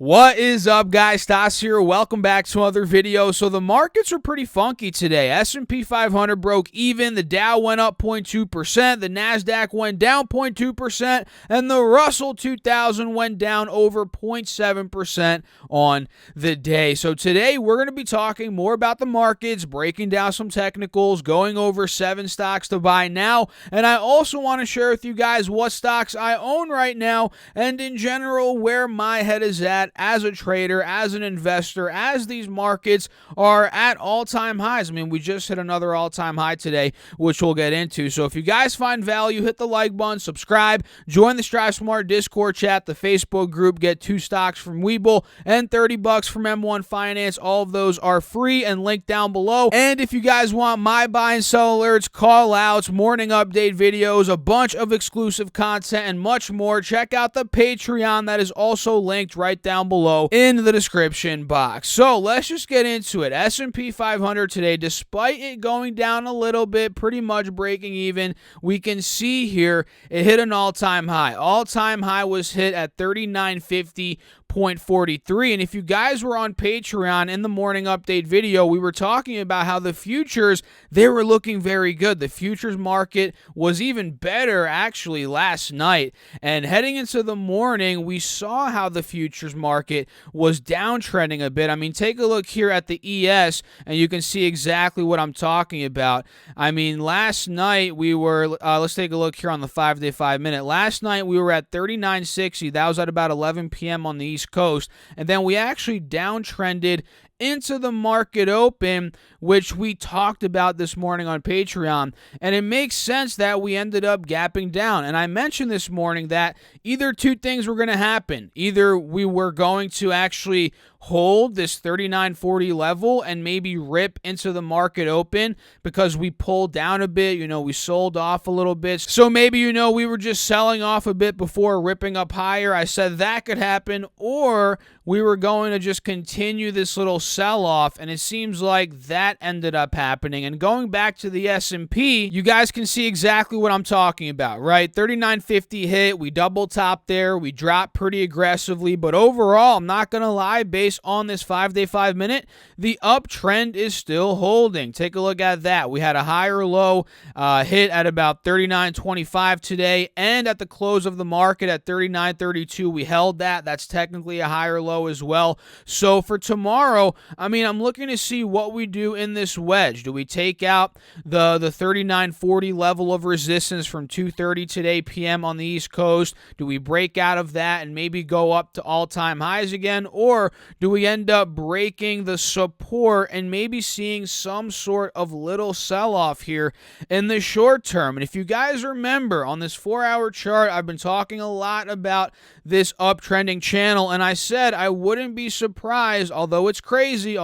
What is up, guys? Stas here. Welcome back to another video. So the markets are pretty funky today. S&P 500 broke even. The Dow went up 0.2%. The NASDAQ went down 0.2%. And the Russell 2000 went down over 0.7% on the day. So today we're going to be talking more about the markets, breaking down some technicals, going over 7 stocks to buy now. And I also want to share with you guys what stocks I own right now and in general where my head is at as a trader, as an investor, as these markets are at all-time highs. I mean, we just hit another all-time high today, which we'll get into. So if you guys find value, hit the like button, subscribe, join the Strive Smart Discord chat, the Facebook group, get 2 stocks from WeBull and $30 from M1 Finance. All of those are free and linked down below. And if you guys want my buy and sell alerts, call outs, morning update videos, a bunch of exclusive content, and much more, check out the Patreon that is also linked right down below in the description box. So let's just get into it. S&P 500 today, despite it going down a little bit, pretty much breaking even, we can see here it hit an all-time high. All-time high was hit at 3950.43. And if you guys were on Patreon in the morning update video, we were talking about how the futures, they were looking very good. The futures market was even better actually last night. And heading into the morning, we saw how the futures market was downtrending a bit. I mean, take a look here at the ES and you can see exactly what I'm talking about. I mean, last night we were, let's take a look here on the 5-day 5-minute. Last night we were at 39.60. That was at about 11 p.m. on the East Coast. And then we actually downtrended into the market open, which we talked about this morning on Patreon, and it makes sense that we ended up gapping down. And I mentioned this morning that either two things were going to happen. Either we were going to actually hold this 39.40 level and maybe rip into the market open because we pulled down a bit, we sold off a little bit. So maybe, we were just selling off a bit before ripping up higher. I said that could happen, or we were going to just continue this little sell-off, and it seems like that ended up happening. And going back to the S&P, you guys can see exactly what I'm talking about, right? 39.50 hit, we double top there, we dropped pretty aggressively, but overall, I'm not going to lie, based on this 5-day 5-minute, the uptrend is still holding. Take a look at that. We had a higher low hit at about 39.25 today, and at the close of the market at 39.32, we held that. That's technically a higher low as well. So for tomorrow, I mean, I'm looking to see what we do in this wedge. Do we take out the 39.40 level of resistance from 2:30 today p.m. on the East Coast? Do we break out of that and maybe go up to all-time highs again? Or do we end up breaking the support and maybe seeing some sort of little sell-off here in the short term? And if you guys remember, on this 4-hour chart, I've been talking a lot about this uptrending channel, and I said I wouldn't be surprised, although it's crazy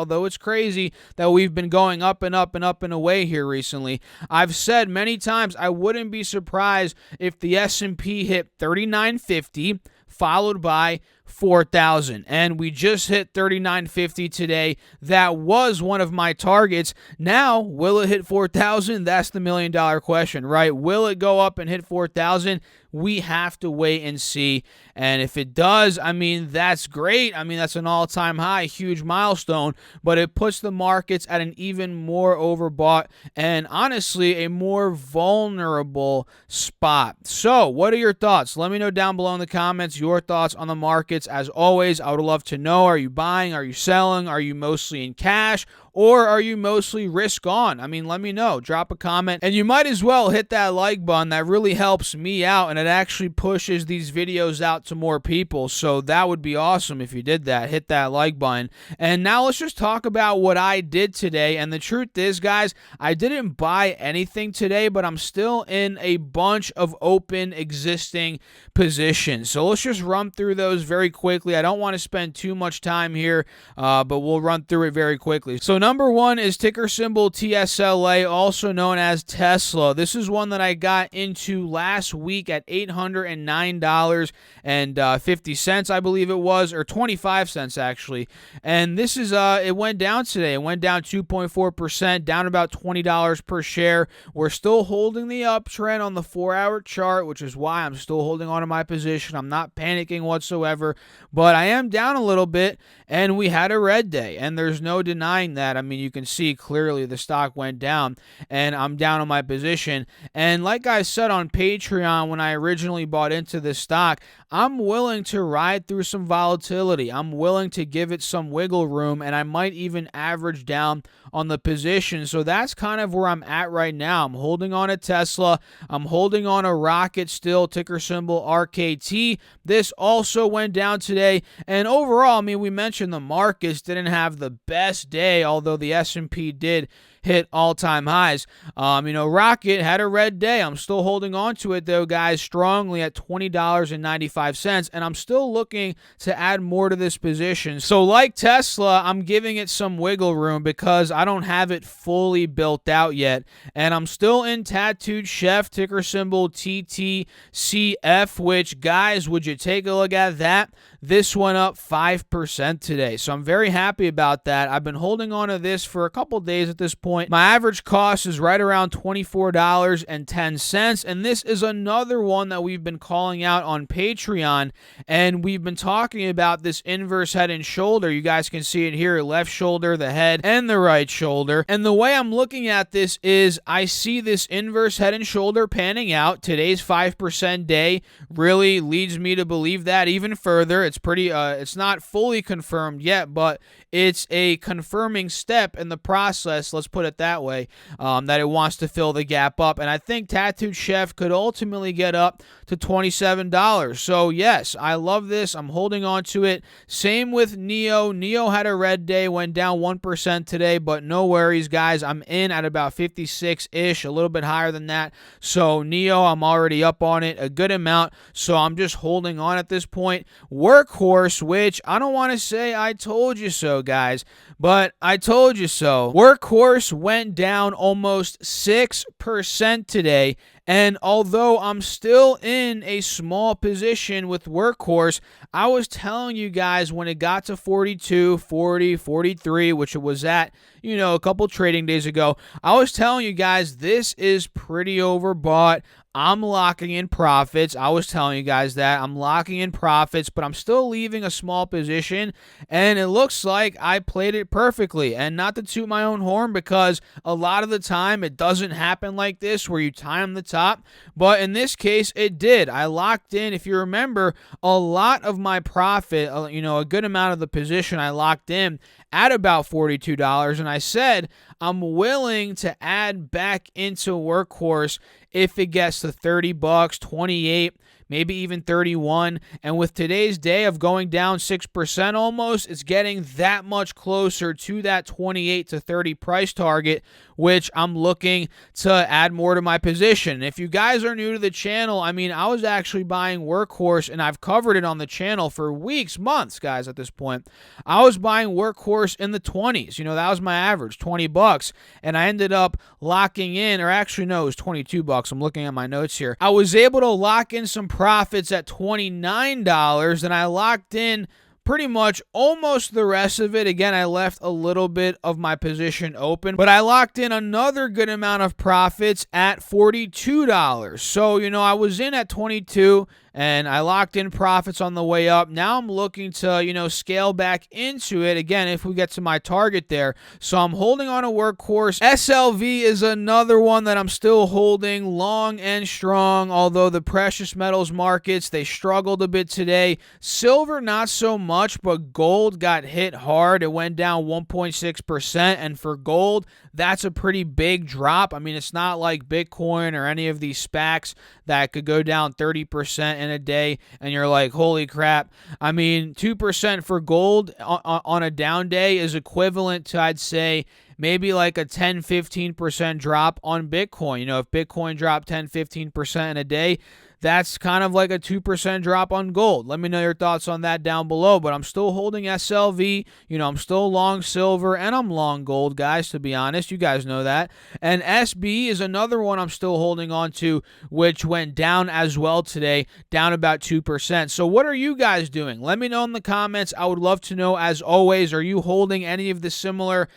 that we've been going up and up and up and away here recently. I've said many times I wouldn't be surprised if the S&P hit 39.50 followed by 4,000, and we just hit 39.50 today. That was one of my targets. Now, will it hit 4,000? That's the million-dollar question, right? Will it go up and hit 4,000? We have to wait and see. And if it does, I mean, that's great. I mean, that's an all-time high, huge milestone, but it puts the markets at an even more overbought and honestly a more vulnerable spot. So what are your thoughts? Let me know down below in the comments your thoughts on the markets. As always, I would love to know, are you buying? Are you selling? Are you mostly in cash? Or are you mostly risk on? I mean, let me know. Drop a comment. And you might as well hit that like button. That really helps me out, and it actually pushes these videos out to more people. So that would be awesome if you did that. Hit that like button. And now let's just talk about what I did today. And the truth is, guys, I didn't buy anything today, but I'm still in a bunch of open existing positions. So let's just run through those very quickly. I don't want to spend too much time here, but we'll run through it very quickly. So number one is ticker symbol TSLA, also known as Tesla. This is one that I got into last week at $809.50, I believe it was, or 25 cents actually. And this is it went down today. It went down 2.4%, down about $20 per share. We're still holding the uptrend on the 4-hour chart, which is why I'm still holding on to my position. I'm not panicking whatsoever, but I am down a little bit, and we had a red day, and there's no denying that. I mean, you can see clearly the stock went down, and I'm down on my position. And like I said on Patreon when I originally bought into this stock, I'm willing to ride through some volatility. I'm willing to give it some wiggle room, and I might even average down on the position. So that's kind of where I'm at right now. I'm holding on to Tesla. I'm holding on to Rocket still, ticker symbol RKT. This also went down today. And overall, I mean, we mentioned the markets didn't have the best day, although the S&P did hit all-time highs. Rocket had a red day. I'm still holding on to it, though, guys, strongly at $20.95, and I'm still looking to add more to this position. So like Tesla, I'm giving it some wiggle room because I don't have it fully built out yet, and I'm still in Tattooed Chef, ticker symbol TTCF, which, guys, would you take a look at that? This went up 5% today, so I'm very happy about that. I've been holding on to this for a couple days at this point. My average cost is right around $24.10, and this is another one that we've been calling out on Patreon, and we've been talking about this inverse head and shoulder. You guys can see it here, left shoulder, the head, and the right shoulder. And the way I'm looking at this is I see this inverse head and shoulder panning out. Today's 5% day really leads me to believe that even further. It's pretty, it's not fully confirmed yet, but it's a confirming step in the process, let's put it that way, that it wants to fill the gap up. And I think Tattooed Chef could ultimately get up to $27. So, yes, I love this. I'm holding on to it. Same with NEO. NEO had a red day, went down 1% today, but no worries, guys. I'm in at about 56-ish, a little bit higher than that. So, NEO, I'm already up on it a good amount, so I'm just holding on at this point. Workhorse, which I don't want to say I told you so, guys, but I told you so. Workhorse went down almost 6% today, and although I'm still in a small position with Workhorse, I was telling you guys when it got to 42, 40, 43, which it was at, a couple trading days ago, I was telling you guys this is pretty overbought. I'm locking in profits. I was telling you guys that. I'm locking in profits, but I'm still leaving a small position, and it looks like I played it perfectly. And not to toot my own horn, because a lot of the time it doesn't happen like this where you time the top, but in this case it did. I locked in, if you remember, a lot of my profit, a good amount of the position I locked in at about $42, and I said I'm willing to add back into Workhorse if it gets to $30, 28, maybe even 31. And with today's day of going down 6% almost, it's getting that much closer to that 28 to 30 price target, which I'm looking to add more to my position. If you guys are new to the channel, I was actually buying Workhorse, and I've covered it on the channel for weeks, months, guys, at this point. I was buying Workhorse in the 20s. That was my average, $20. And I ended up locking in, or actually, no, it was $22. I'm looking at my notes here. I was able to lock in some profits at $29, and I locked in pretty much almost the rest of it. Again, I left a little bit of my position open, but I locked in another good amount of profits at $42. So, I was in at 22, and I locked in profits on the way up. Now I'm looking to, scale back into it again if we get to my target there. So I'm holding on a Workhorse. SLV is another one that I'm still holding long and strong, although the precious metals markets, they struggled a bit today. Silver, not so much, but gold got hit hard. It went down 1.6%, and for gold, that's a pretty big drop. It's not like Bitcoin or any of these SPACs that could go down 30% in a day, and you're like, holy crap. 2% for gold on a down day is equivalent to, I'd say, maybe like a 10-15% drop on Bitcoin. If Bitcoin dropped 10-15% in a day, that's kind of like a 2% drop on gold. Let me know your thoughts on that down below. But I'm still holding SLV. I'm still long silver and I'm long gold, guys, to be honest. You guys know that. And SB is another one I'm still holding on to, which went down as well today, down about 2%. So what are you guys doing? Let me know in the comments. I would love to know, as always, are you holding any of the similar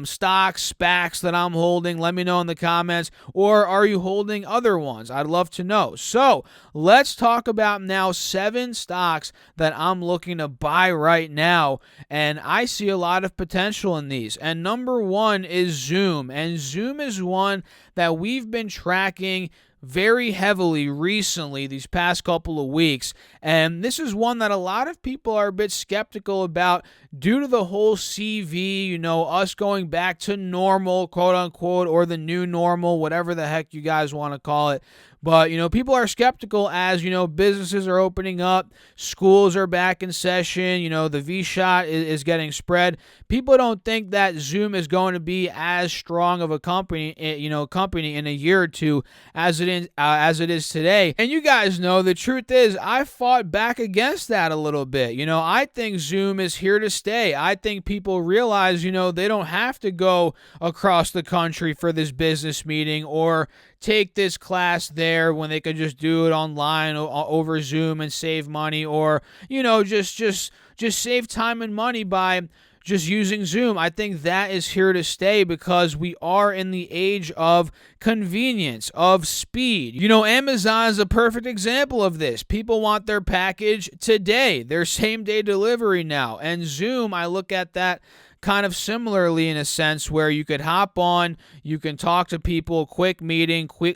stocks, SPACs that I'm holding? Let me know in the comments. Or are you holding other ones? I'd love to know. So let's talk about now 7 stocks that I'm looking to buy right now, and I see a lot of potential in these. And number 1 is Zoom, and Zoom is one that we've been tracking very heavily recently, these past couple of weeks. And this is one that a lot of people are a bit skeptical about due to the whole CV, us going back to normal, quote unquote, or the new normal, whatever the heck you guys want to call it. But, people are skeptical as, businesses are opening up, schools are back in session, the V-shot is getting spread. People don't think that Zoom is going to be as strong of a company in a year or two as it is today. And you guys know the truth is I fought back against that a little bit. I think Zoom is here to stay. I think people realize, they don't have to go across the country for this business meeting or take this class there when they could just do it online over Zoom and save money, or just save time and money by just using Zoom. I think that is here to stay because we are in the age of convenience, of speed. Amazon is a perfect example of this. People want their package today. They're same-day delivery now. And Zoom, I look at that kind of similarly in a sense where you could hop on, you can talk to people, quick meeting, quick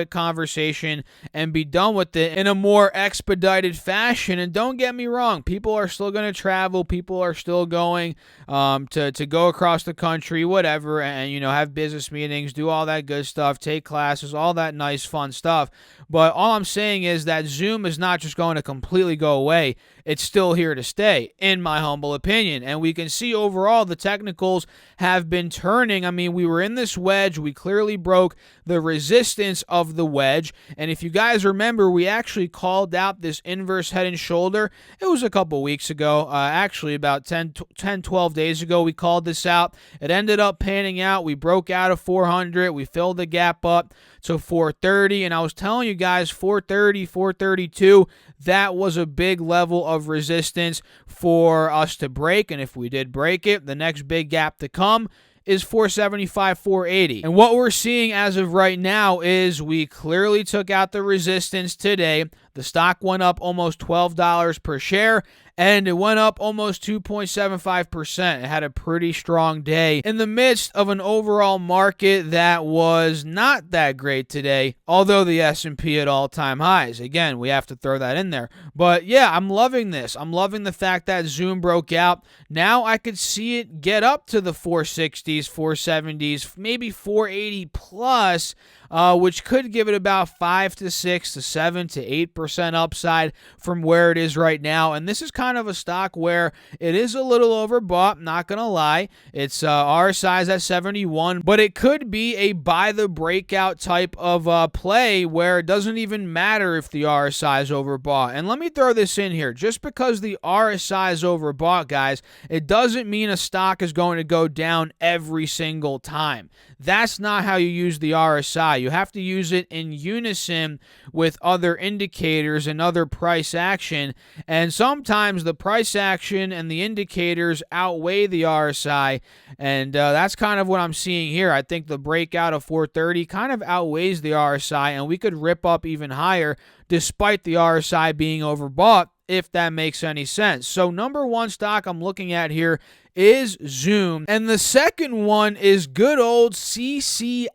conversation, and be done with it in a more expedited fashion. And don't get me wrong, people are still going to travel, people are still going to go across the country, whatever, and have business meetings, do all that good stuff, take classes, all that nice fun stuff. But all I'm saying is that Zoom is not just going to completely go away. It's still here to stay, in my humble opinion. And we can see overall the technicals have been turning. I mean, we were in this wedge. We clearly broke the resistance of the wedge. And if you guys remember, we actually called out this inverse head and shoulder. It was a couple weeks ago, actually about 12 days ago, we called this out. It ended up panning out. We broke out of 400. We filled the gap up to 430. And I was telling you guys, 430, 432, that was a big level of resistance for us to break. And if we did break it, the next big gap to come is 475, 480. And what we're seeing as of right now is we clearly took out the resistance today. The stock went up almost $12 per share, and it went up almost 2.75%. It had a pretty strong day in the midst of an overall market that was not that great today, although the S&P at all-time highs. Again, we have to throw that in there. But yeah, I'm loving this. I'm loving the fact that Zoom broke out. Now I could see it get up to the 460s, 470s, maybe 480 plus, which could give it about 5 to 6 to 7 to 8% upside from where it is right now. And this is kind of a stock where it is a little overbought, not going to lie. It's RSI's at 71, but it could be a buy the breakout type of play where it doesn't even matter if the RSI is overbought. And let me throw this in here. Just because the RSI is overbought, guys, it doesn't mean a stock is going to go down every single time. That's not how you use the RSI. You have to use it in unison with other indicators and other price action. And sometimes the price action and the indicators outweigh the RSI. And that's kind of what I'm seeing here. I think the breakout of 430 kind of outweighs the RSI, and we could rip up even higher despite the RSI being overbought, if that makes any sense. So number one stock I'm looking at here is Zoom. And the second one is good old CCIV,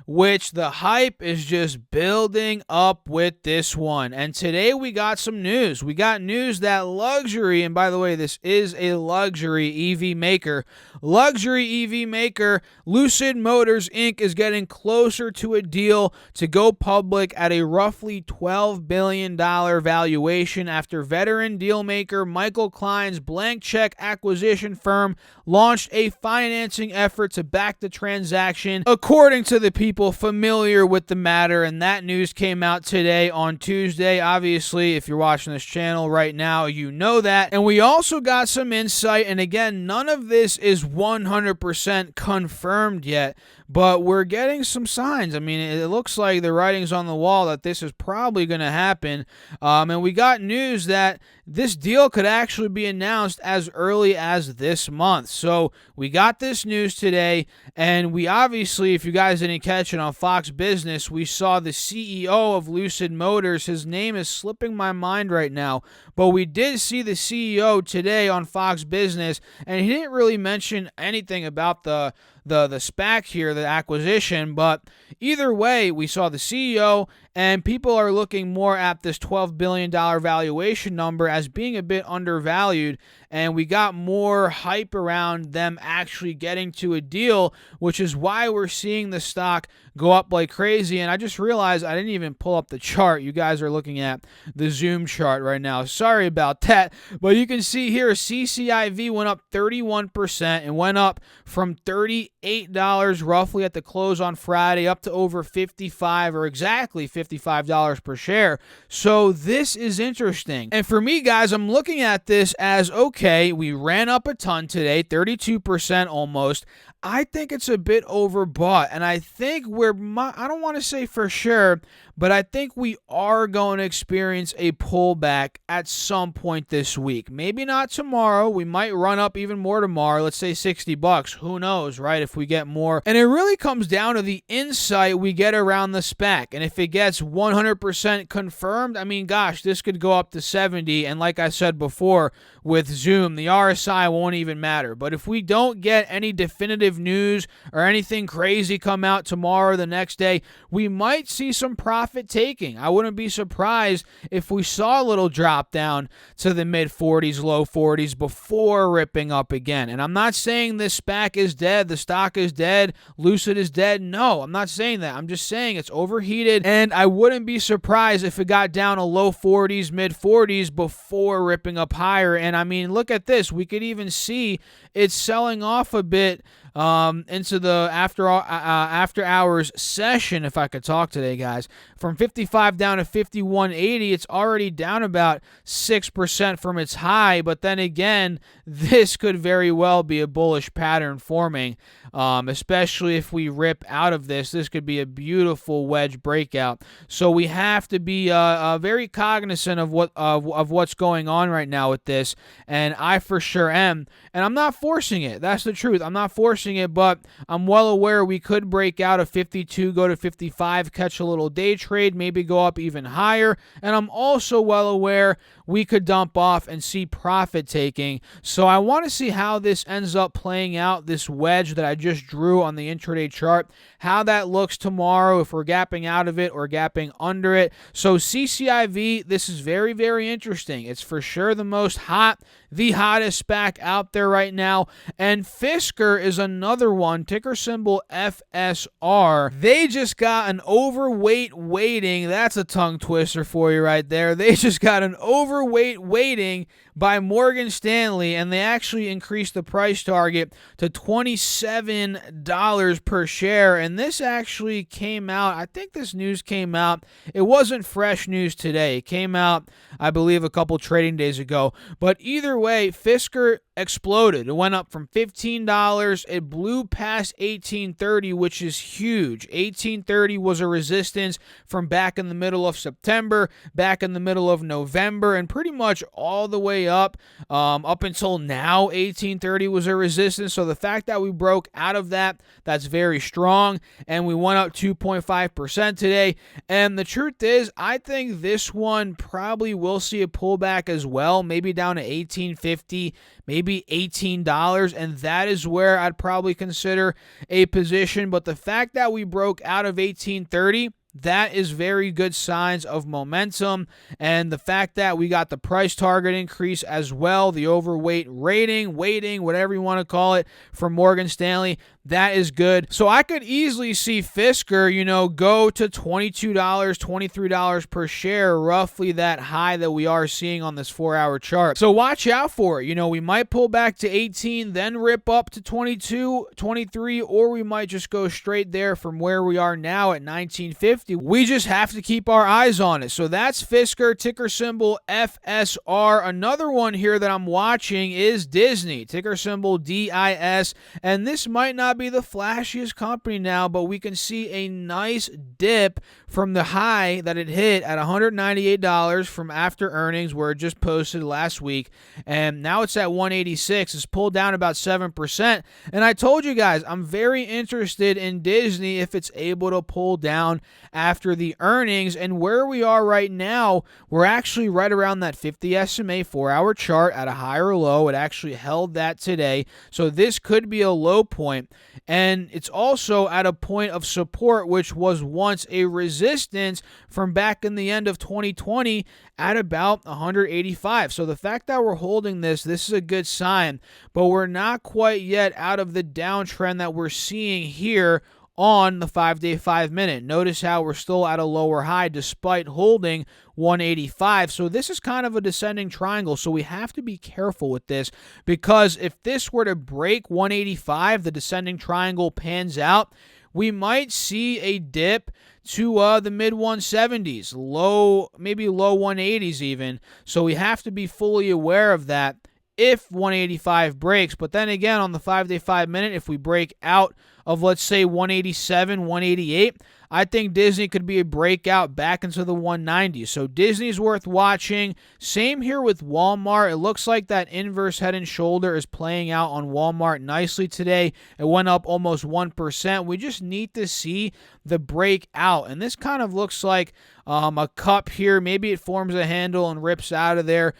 which the hype is just building up with this one. And today we got some news. We got news that luxury, and by the way, this is a luxury EV maker. Luxury EV maker Lucid Motors Inc. is getting closer to a deal to go public at a roughly $12 billion valuation after veteran dealmaker Michael Klein's blank check acquisition acquisition firm launched a financing effort to back the transaction, according to the people familiar with the matter. And that news came out today on Tuesday. Obviously, if you're watching this channel right now, you know that. And we also got some insight, and again, none of this is 100% confirmed yet, but we're getting some signs. I mean, it looks like the writing's on the wall that this is probably going to happen. And we got news that this deal could actually be announced as early as this month. So we got this news today, and we obviously, if you guys didn't catch it on Fox Business, we saw the CEO of Lucid Motors. His name is slipping my mind right now, but we did see the CEO today on Fox Business, and he didn't really mention anything about the SPAC here, the acquisition, but either way, we saw the CEO, and people are looking more at this $12 billion valuation number as being a bit undervalued, and we got more hype around them actually getting to a deal, which is why we're seeing the stock go up like crazy. And I just realized I didn't even pull up the chart. You guys are looking at the Zoom chart right now. Sorry about that, but you can see here CCIV went up 31% and went up from $38 roughly at the close on Friday up to over $55, or exactly $55 per share. So this is interesting. And for me, guys, I'm looking at this as, okay, we ran up a ton today, 32% almost. I think it's a bit overbought, and I think I don't want to say for sure, but I think we are going to experience a pullback at some point this week. Maybe not tomorrow. We might run up even more tomorrow. Let's say $60. Who knows, right? If we get more. And it really comes down to the insight we get around the SPAC. And if it gets 100% confirmed, I mean, gosh, this could go up to 70. And like I said before, with Zoom, the RSI won't even matter. But if we don't get any definitive news or anything crazy come out tomorrow or the next day, we might see some profit taking. I wouldn't be surprised if we saw a little drop down to the mid 40s, low 40s before ripping up again. And I'm not saying this SPAC is dead, the stock is dead, Lucid is dead. No, I'm not saying that. I'm just saying it's overheated, and I wouldn't be surprised if it got down to low 40s, mid 40s before ripping up higher. And I mean, look at this. We could even see it selling off a bit into the after hours session, if I could talk today, guys. From 55 down to 51.80, it's already down about 6% from its high, but then again, this could very well be a bullish pattern forming, especially if we rip out of this. This could be a beautiful wedge breakout. So we have to be very cognizant of what's going on right now with this, and I for sure am. And I'm not forcing it. That's the truth. I'm not forcing it, but I'm well aware we could break out of 52, go to 55, catch a little day trade, maybe go up even higher. And I'm also well aware we could dump off and see profit taking. So I want to see how this ends up playing out, this wedge that I just drew on the intraday chart, how that looks tomorrow, if we're gapping out of it or gapping under it. So CCIV, this is very, very interesting. It's for sure the hottest SPAC out there right now. And Fisker is another one, ticker symbol FSR. They just got an overweight weighting. That's a tongue twister for you right there. They just got an overweight weighting by Morgan Stanley, and they actually increased the price target to $27 per share. And this actually came out, I think this news came out, it wasn't fresh news today. It came out, I believe, a couple trading days ago. But either way, Fisker exploded. It went up from $15. It blew past $18.30, which is huge. $18.30 was a resistance from back in the middle of September, back in the middle of November, and pretty much all the way up until now. $18.30 was a resistance. So the fact that we broke out of that, that's very strong, and we went up 2.5% today. And the truth is, I think this one probably will see a pullback as well, maybe down to $18.50, maybe $18, and that is where I'd probably consider a position. But the fact that we broke out of $18.30, that is very good signs of momentum. And the fact that we got the price target increase as well, the overweight rating, weighting, whatever you want to call it, from Morgan Stanley, that is good. So I could easily see Fisker, go to $22, $23 per share, roughly that high that we are seeing on this 4-hour chart. So watch out for it. We might pull back to 18, then rip up to 22, 23, or we might just go straight there from where we are now at 1950. We just have to keep our eyes on it. So that's Fisker, ticker symbol FSR. Another one here that I'm watching is Disney, ticker symbol DIS, and this might not be the flashiest company now, but we can see a nice dip from the high that it hit at $198 from after earnings, where it just posted last week, and now it's at $186. It's pulled down about 7%, and I told you guys I'm very interested in Disney if it's able to pull down after the earnings, and where we are right now, we're actually right around that 50 SMA 4-hour chart at a higher low. It actually held that today, so this could be a low point, and it's also at a point of support, which was once a resistance from back in the end of 2020 at about 185. So the fact that we're holding this is a good sign, but we're not quite yet out of the downtrend that we're seeing here on the 5-day 5-minute. Notice how we're still at a lower high despite holding 185. So this is kind of a descending triangle, so we have to be careful with this, because if this were to break 185, the descending triangle pans out, we might see a dip to the mid 170s, maybe low 180s even. So we have to be fully aware of that if 185 breaks. But then again, on the 5-day 5-minute, if we break out of, let's say, 187, 188, I think Disney could be a breakout back into the 190s. So Disney's worth watching. Same here with Walmart. It looks like that inverse head and shoulder is playing out on Walmart nicely today. It went up almost 1%. We just need to see the breakout. And this kind of looks like a cup here. Maybe it forms a handle and rips out of there.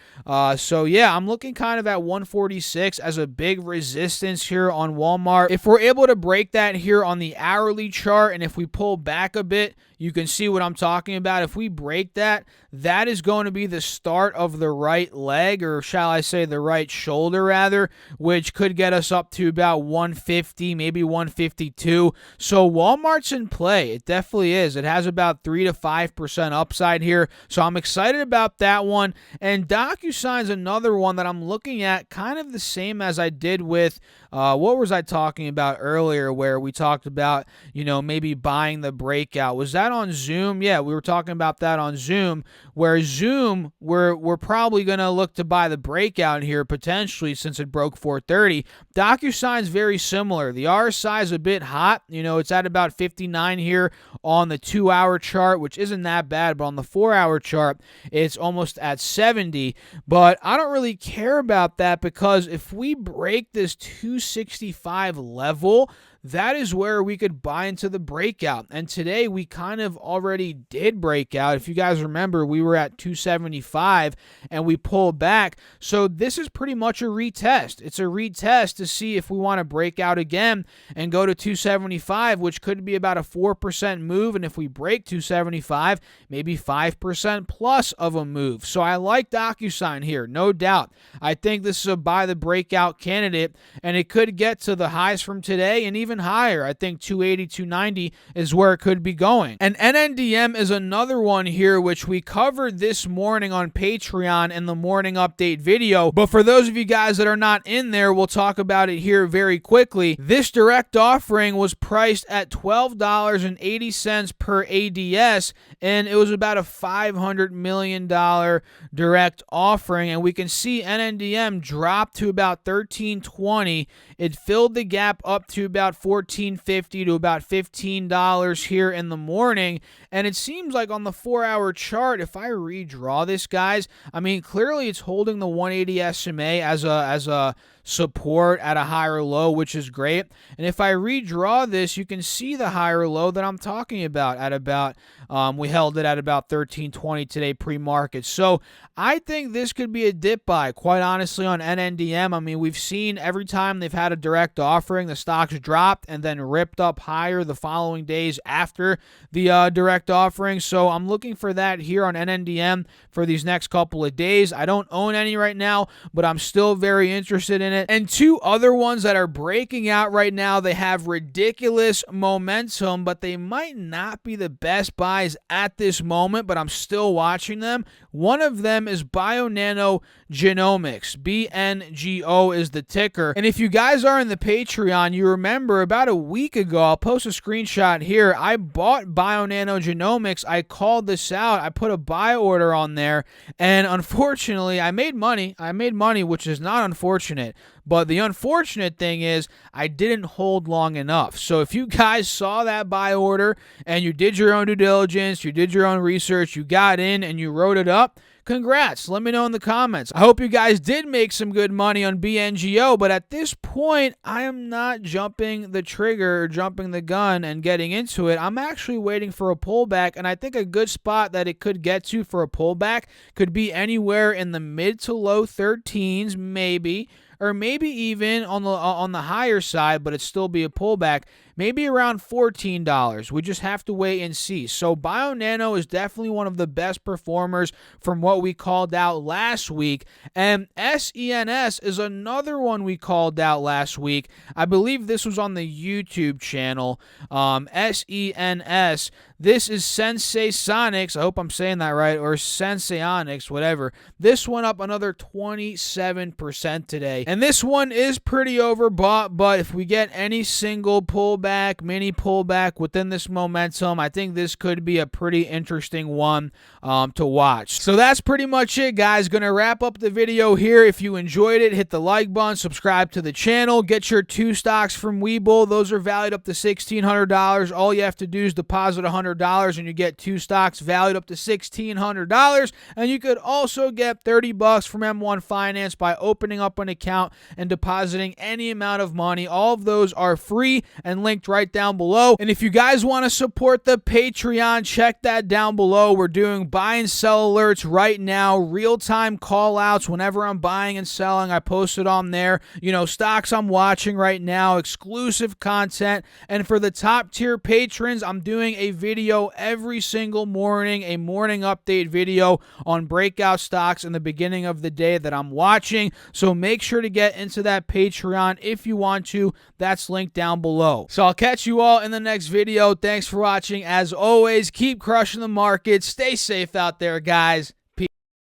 So yeah, I'm looking kind of at 146 as a big resistance here on Walmart. If we're able to break that here on the hourly chart, and if we pull back a bit, you can see what I'm talking about. If we break that, that is going to be the start of the right leg, or shall I say the right shoulder rather, which could get us up to about 150, maybe 152. So Walmart's in play. It definitely is. It has about 3 to 5% upside here. So I'm excited about that one. And DocuSign's another one that I'm looking at, kind of the same as I did with what was I talking about earlier, where we talked about, maybe buying the breakout. Was that on Zoom? Yeah, we were talking about that on Zoom, where Zoom, we're probably going to look to buy the breakout here potentially since it broke 430. DocuSign's very similar. The RSI is a bit hot. It's at about 59 here on the 2-hour chart, which isn't that bad, but on the 4-hour chart, it's almost at 70. But I don't really care about that, because if we break this 265 level, that is where we could buy into the breakout. And today we kind of already did break out. If you guys remember, we were at 275 and we pulled back. So this is pretty much a retest. It's a retest to see if we want to break out again and go to 275, which could be about a 4% move. And if we break 275, maybe 5% plus of a move. So I like DocuSign here, no doubt. I think this is a buy the breakout candidate, and it could get to the highs from today and even higher. I think 280, 290 is where it could be going. And NNDM is another one here, which we covered this morning on Patreon in the morning update video. But for those of you guys that are not in there, we'll talk about it here very quickly. This direct offering was priced at $12.80 per ADS, and it was about a $500 million direct offering. And we can see NNDM drop to about $13.20. It filled the gap up to about $14.50 to about $15 here in the morning. And it seems like on the 4-hour chart, if I redraw this, guys, I mean, clearly it's holding the 180 SMA as a support at a higher low, which is great. And if I redraw this, you can see the higher low that I'm talking about at about, we held it at about 13.20 today pre-market. So I think this could be a dip buy, quite honestly, on NNDM. I mean, we've seen every time they've had a direct offering, the stocks dropped and then ripped up higher the following days after the direct direct offering, so I'm looking for that here on NNDM for these next couple of days. I don't own any right now, but I'm still very interested in it. And two other ones that are breaking out right now, they have ridiculous momentum, but they might not be the best buys at this moment, but I'm still watching them. One of them is Bionano Genomics. BNGO is the ticker. And if you guys are in the Patreon, you remember about a week ago, I'll post a screenshot here, I bought Bionano Genomics. I called this out. I put a buy order on there, and unfortunately, I made money. Which is not unfortunate. But the unfortunate thing is I didn't hold long enough. So if you guys saw that buy order and you did your own due diligence, you did your own research, you got in and you wrote it up, congrats. Let me know in the comments. I hope you guys did make some good money on BNGO, but at this point, I am not jumping the trigger or jumping the gun and getting into it. I'm actually waiting for a pullback, and I think a good spot that it could get to for a pullback could be anywhere in the mid to low 13s, maybe, or maybe even on the higher side, but it'd still be a pullback, maybe around $14. We just have to wait and see. So Bionano is definitely one of the best performers from what we called out last week, and SENS is another one we called out last week. I believe this was on the YouTube channel. SENS. This is Sensei Sonics. I hope I'm saying that right, or Senseionics, whatever. This went up another 27% today. And this one is pretty overbought, but if we get any single pullback, mini pullback within this momentum, I think this could be a pretty interesting one to watch. So that's pretty much it, guys. Gonna wrap up the video here. If you enjoyed it, hit the like button, subscribe to the channel, get your 2 stocks from WeBull. Those are valued up to $1,600. All you have to do is deposit $100 and you get 2 stocks valued up to $1,600. And you could also get $30 from M1 Finance by opening up an account and depositing any amount of money. All of those are free and linked right down below. And if you guys want to support the Patreon, check that down below. We're doing buy and sell alerts right now, real-time call outs whenever I'm buying and selling. I post it on there, stocks I'm watching right now, exclusive content. And for the top tier patrons, I'm doing a video every single morning, a morning update video on breakout stocks in the beginning of the day that I'm watching. So make sure to get into that Patreon if you want to. That's linked down below. So I'll catch you all in the next video. Thanks for watching. As always, keep crushing the market. Stay safe out there, guys.